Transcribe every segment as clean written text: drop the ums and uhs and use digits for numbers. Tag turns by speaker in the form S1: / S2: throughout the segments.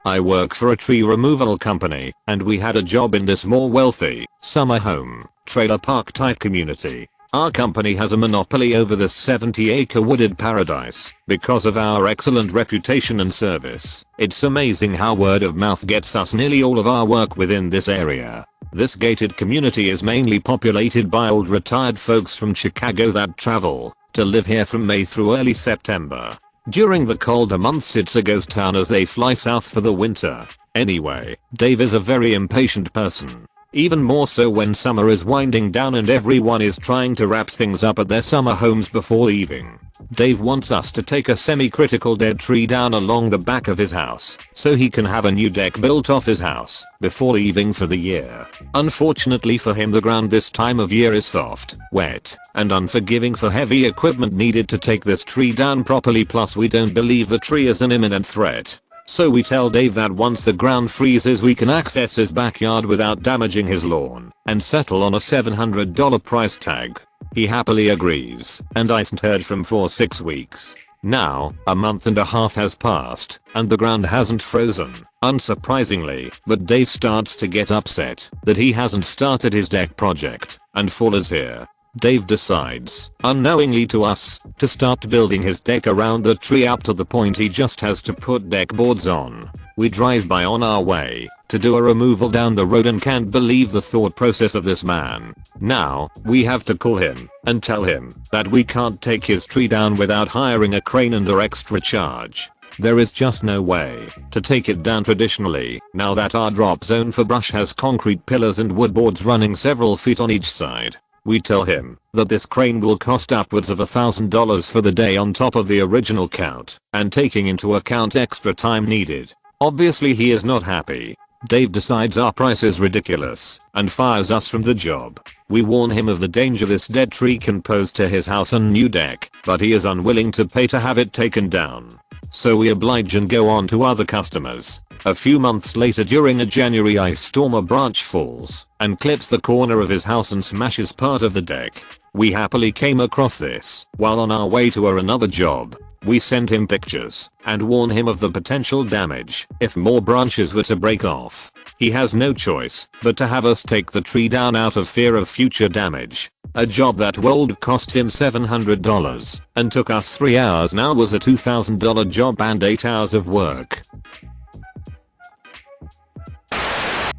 S1: I work for a tree removal company, and we had a job in this more wealthy, summer home, trailer park type community. Our company has a monopoly over this 70-acre wooded paradise because of our excellent reputation and service. It's amazing how word of mouth gets us nearly all of our work within this area. This gated community is mainly populated by old retired folks from Chicago that travel to live here from May through early September. During the colder months it's a ghost town as they fly south for the winter. Anyway, Dave is a very impatient person. Even more so when summer is winding down and everyone is trying to wrap things up at their summer homes before leaving. Dave wants us to take a semi-critical dead tree down along the back of his house so he can have a new deck built off his house before leaving for the year. Unfortunately for him, the ground this time of year is soft, wet, and unforgiving for heavy equipment needed to take this tree down properly, plus we don't believe the tree is an imminent threat. So we tell Dave that once the ground freezes we can access his backyard without damaging his lawn and settle on a $700 price tag. He happily agrees, and I haven't heard from for 6 weeks. Now, a month and a half has passed, and the ground hasn't frozen, unsurprisingly, but Dave starts to get upset that he hasn't started his deck project, and fall is here. Dave decides, unknowingly to us, to start building his deck around the tree up to the point he just has to put deck boards on. We drive by on our way to do a removal down the road and can't believe the thought process of this man. Now, we have to call him and tell him that we can't take his tree down without hiring a crane under extra charge. There is just no way to take it down traditionally now that our drop zone for brush has concrete pillars and wood boards running several feet on each side. We tell him that this crane will cost upwards of $1,000 for the day on top of the original count and taking into account extra time needed. Obviously he is not happy. Dave decides our price is ridiculous and fires us from the job. We warn him of the danger this dead tree can pose to his house and new deck, but he is unwilling to pay to have it taken down. So we oblige and go on to other customers. A few months later, during a January ice storm, a branch falls and clips the corner of his house and smashes part of the deck. We happily came across this while on our way to another job. We send him pictures and warn him of the potential damage if more branches were to break off. He has no choice but to have us take the tree down out of fear of future damage. A job that would have cost him $700 and took us 3 hours now was a $2,000 job and 8 hours of work.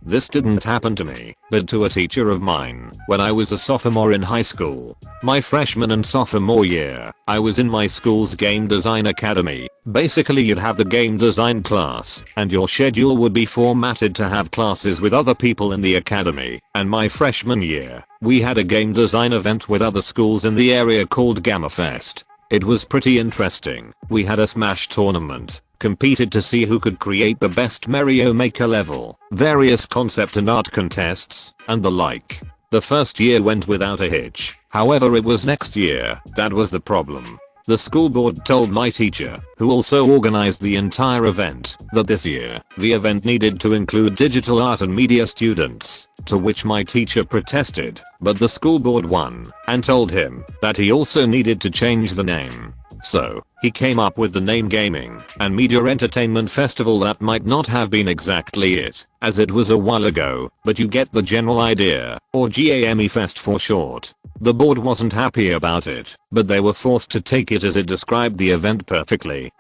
S1: This didn't happen to me, but to a teacher of mine when I was a sophomore in high school. My freshman and sophomore year, I was in my school's game design academy. Basically you'd have the game design class and your schedule would be formatted to have classes with other people in the academy, and my freshman year, we had a game design event with other schools in the area called Gamma Fest. It was pretty interesting. We had a Smash tournament, competed to see who could create the best Mario Maker level, various concept and art contests, and the like. The first year went without a hitch. However, it was next year that was the problem. The school board told my teacher, who also organized the entire event, that this year, the event needed to include digital art and media students, to which my teacher protested, but the school board won, and told him that he also needed to change the name. So, he came up with the name Gaming and Media Entertainment Festival. That might not have been exactly it, as it was a while ago, but you get the general idea, or GAME Fest for short. The board wasn't happy about it, but they were forced to take it as it described the event perfectly.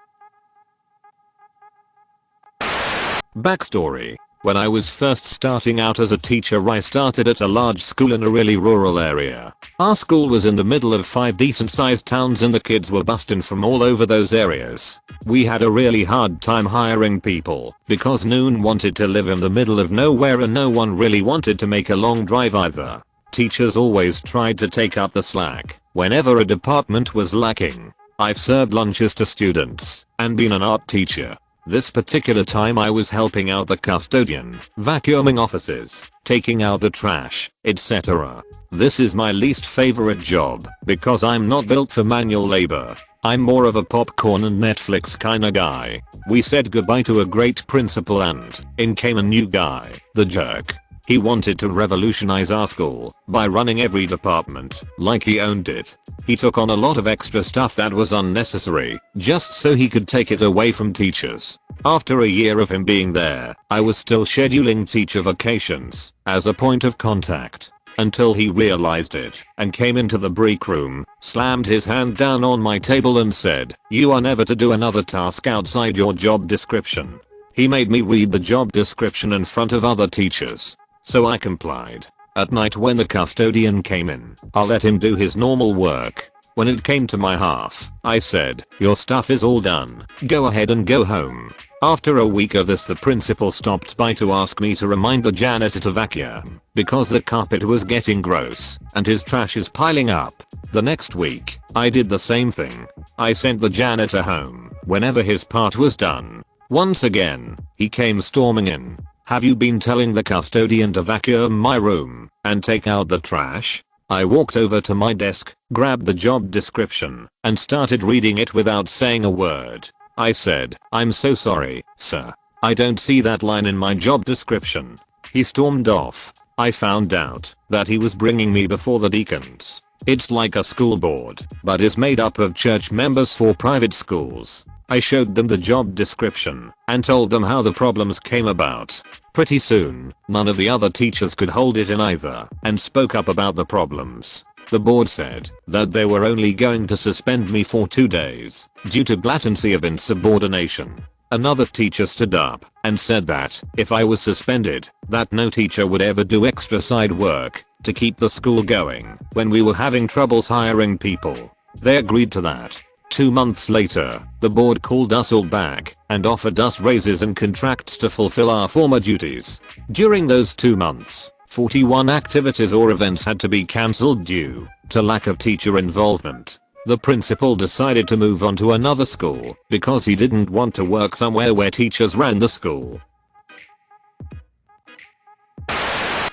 S1: Backstory. When I was first starting out as a teacher, I started at a large school in a really rural area. Our school was in the middle of 5 decent sized towns and the kids were busting from all over those areas. We had a really hard time hiring people because no one wanted to live in the middle of nowhere and no one really wanted to make a long drive either. Teachers always tried to take up the slack whenever a department was lacking. I've served lunches to students and been an art teacher. This particular time I was helping out the custodian, vacuuming offices, taking out the trash, etc. This is my least favorite job because I'm not built for manual labor. I'm more of a popcorn and Netflix kinda guy. We said goodbye to a great principal and in came a new guy, the jerk. He wanted to revolutionize our school by running every department like he owned it. He took on a lot of extra stuff that was unnecessary just so he could take it away from teachers. After a year of him being there, I was still scheduling teacher vacations as a point of contact until he realized it and came into the break room, slammed his hand down on my table and said, "You are never to do another task outside your job description." He made me read the job description in front of other teachers. So I complied. At night when the custodian came in, I let him do his normal work. When it came to my half, I said, "Your stuff is all done. Go ahead and go home." After a week of this, the principal stopped by to ask me to remind the janitor to vacuum because the carpet was getting gross and his trash is piling up. The next week, I did the same thing. I sent the janitor home whenever his part was done. Once again, he came storming in. "Have you been telling the custodian to vacuum my room and take out the trash?" I walked over to my desk, grabbed the job description, and started reading it without saying a word. I said, "I'm so sorry, sir. I don't see that line in my job description." He stormed off. I found out that he was bringing me before the deacons. It's like a school board, but is made up of church members for private schools. I showed them the job description and told them how the problems came about. Pretty soon, none of the other teachers could hold it in either and spoke up about the problems. The board said that they were only going to suspend me for 2 days due to blatancy of insubordination. Another teacher stood up and said that if I was suspended, that no teacher would ever do extra side work to keep the school going when we were having troubles hiring people. They agreed to that. 2 months later, the board called us all back and offered us raises and contracts to fulfill our former duties. During those 2 months, 41 activities or events had to be cancelled due to lack of teacher involvement. The principal decided to move on to another school because he didn't want to work somewhere where teachers ran the school.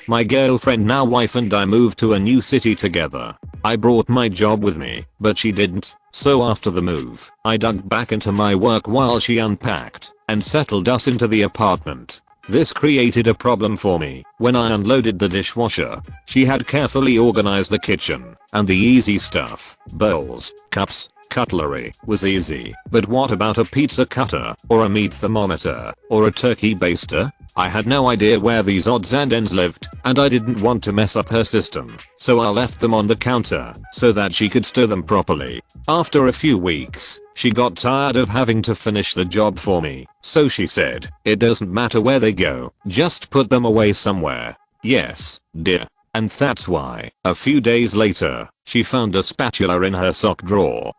S1: My girlfriend, now wife, and I moved to a new city together. I brought my job with me, but she didn't. So after the move, I dug back into my work while she unpacked and settled us into the apartment. This created a problem for me. When I unloaded the dishwasher, she had carefully organized the kitchen, and the easy stuff, bowls, cups, cutlery, was easy. But what about a pizza cutter, or a meat thermometer, or a turkey baster? I had no idea where these odds and ends lived, and I didn't want to mess up her system, so I left them on the counter so that she could stir them properly. After a few weeks, she got tired of having to finish the job for me, so she said, "It doesn't matter where they go, just put them away somewhere." Yes, dear. And that's why, a few days later, she found a spatula in her sock drawer.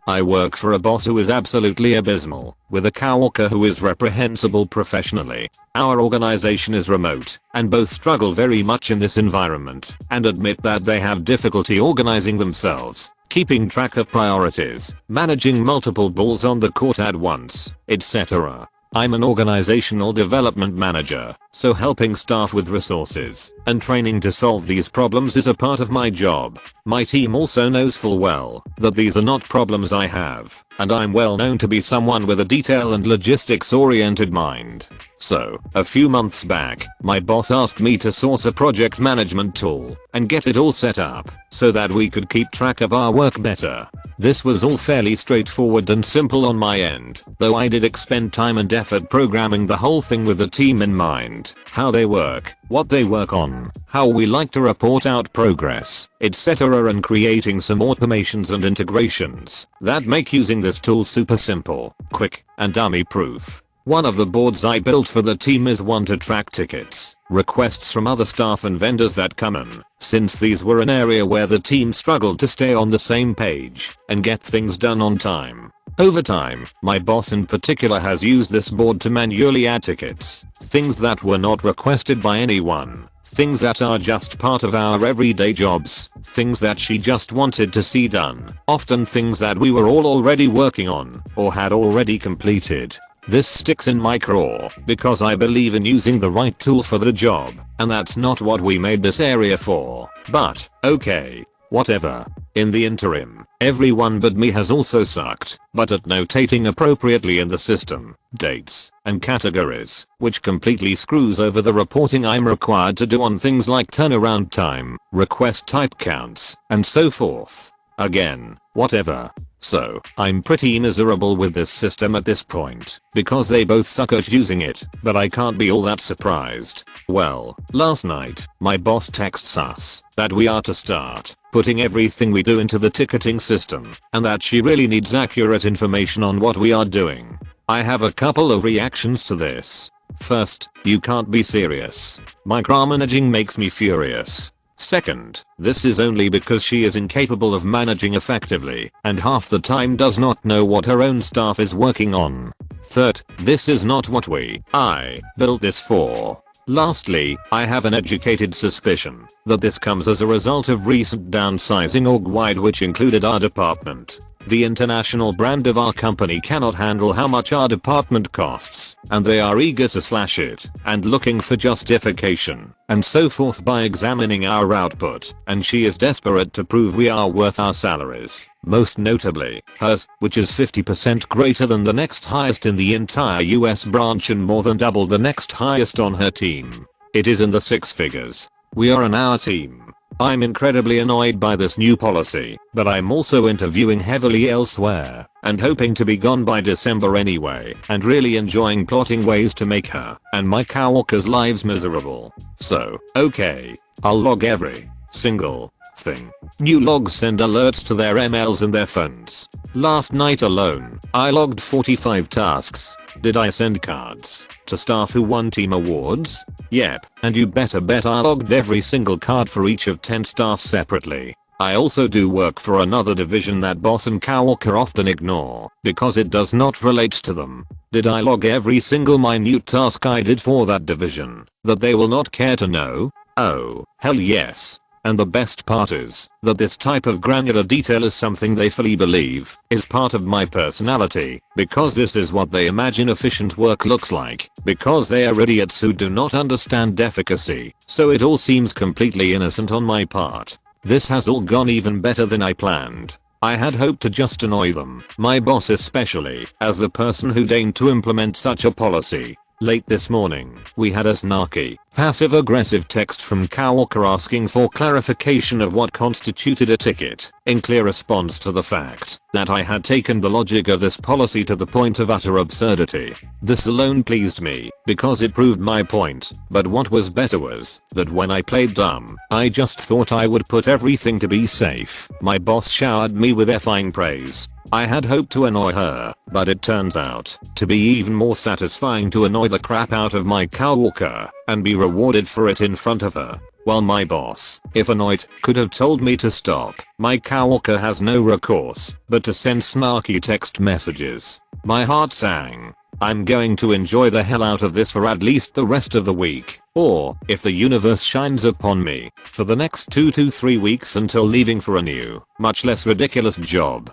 S1: I work for a boss who is absolutely abysmal, with a coworker who is reprehensible professionally. Our organization is remote, and both struggle very much in this environment, and admit that they have difficulty organizing themselves, keeping track of priorities, managing multiple balls on the court at once, etc. I'm an organizational development manager, so helping staff with resources and training to solve these problems is a part of my job. My team also knows full well that these are not problems I have, and I'm well known to be someone with a detail and logistics oriented mind. So, a few months back, my boss asked me to source a project management tool and get it all set up so that we could keep track of our work better. This was all fairly straightforward and simple on my end, though I did expend time and effort programming the whole thing with the team in mind, how they work, what they work on, how we like to report out progress, etc., and creating some automations and integrations that make using this tool super simple, quick, and dummy proof. One of the boards I built for the team is one to track tickets, requests from other staff and vendors that come in, since these were an area where the team struggled to stay on the same page and get things done on time. Over time, my boss in particular has used this board to manually add tickets, things that were not requested by anyone, things that are just part of our everyday jobs, things that she just wanted to see done, often things that we were all already working on or had already completed. This sticks in my craw because I believe in using the right tool for the job, and that's not what we made this area for. But, okay. Whatever. In the interim, everyone but me has also sucked, but at notating appropriately in the system, dates, and categories, which completely screws over the reporting I'm required to do on things like turnaround time, request type counts, and so forth. Again, whatever. So, I'm pretty miserable with this system at this point, because they both suck at using it, but I can't be all that surprised. Well, last night, my boss texts us that we are to start putting everything we do into the ticketing system, and that she really needs accurate information on what we are doing. I have a couple of reactions to this. First, you can't be serious. Micromanaging makes me furious. Second, this is only because she is incapable of managing effectively and half the time does not know what her own staff is working on. Third, this is not what I built this for. Lastly, I have an educated suspicion that this comes as a result of recent downsizing org-wide, which included our department. The international brand of our company cannot handle how much our department costs, and they are eager to slash it, and looking for justification, and so forth by examining our output, and she is desperate to prove we are worth our salaries. Most notably, hers, which is 50% greater than the next highest in the entire US branch and more than double the next highest on her team. It is in the six figures. We are an hour team. I'm incredibly annoyed by this new policy, but I'm also interviewing heavily elsewhere, and hoping to be gone by December anyway, and really enjoying plotting ways to make her and my coworkers' lives miserable. So, okay, I'll log every single thing. New logs send alerts to their emails and their phones. Last night alone, I logged 45 tasks. Did I send cards to staff who won team awards? Yep, and you better bet I logged every single card for each of 10 staff separately. I also do work for another division that boss and coworker often ignore because it does not relate to them. Did I log every single minute task I did for that division that they will not care to know? Oh, hell yes. And the best part is that this type of granular detail is something they fully believe is part of my personality, because this is what they imagine efficient work looks like, because they are idiots who do not understand efficacy, so it all seems completely innocent on my part. This has all gone even better than I planned. I had hoped to just annoy them, my boss especially, as the person who deigned to implement such a policy. Late this morning, we had a snarky, passive-aggressive text from coworker asking for clarification of what constituted a ticket, in clear response to the fact that I had taken the logic of this policy to the point of utter absurdity. This alone pleased me, because it proved my point, but what was better was that when I played dumb, I just thought I would put everything to be safe. My boss showered me with effing praise. I had hoped to annoy her, but it turns out to be even more satisfying to annoy the crap out of my coworker and be rewarded for it in front of her. While my boss, if annoyed, could have told me to stop, my coworker has no recourse but to send snarky text messages. My heart sang. I'm going to enjoy the hell out of this for at least the rest of the week, or, if the universe shines upon me, for the next 2 to 3 weeks until leaving for a new, much less ridiculous job.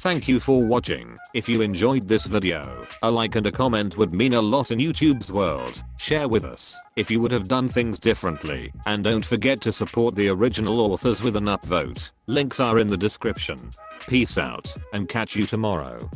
S1: Thank you for watching. If you enjoyed this video, a like and a comment would mean a lot in YouTube's world. Share with us if you would have done things differently, and don't forget to support the original authors with an upvote. Links are in the description. Peace out, and catch you tomorrow.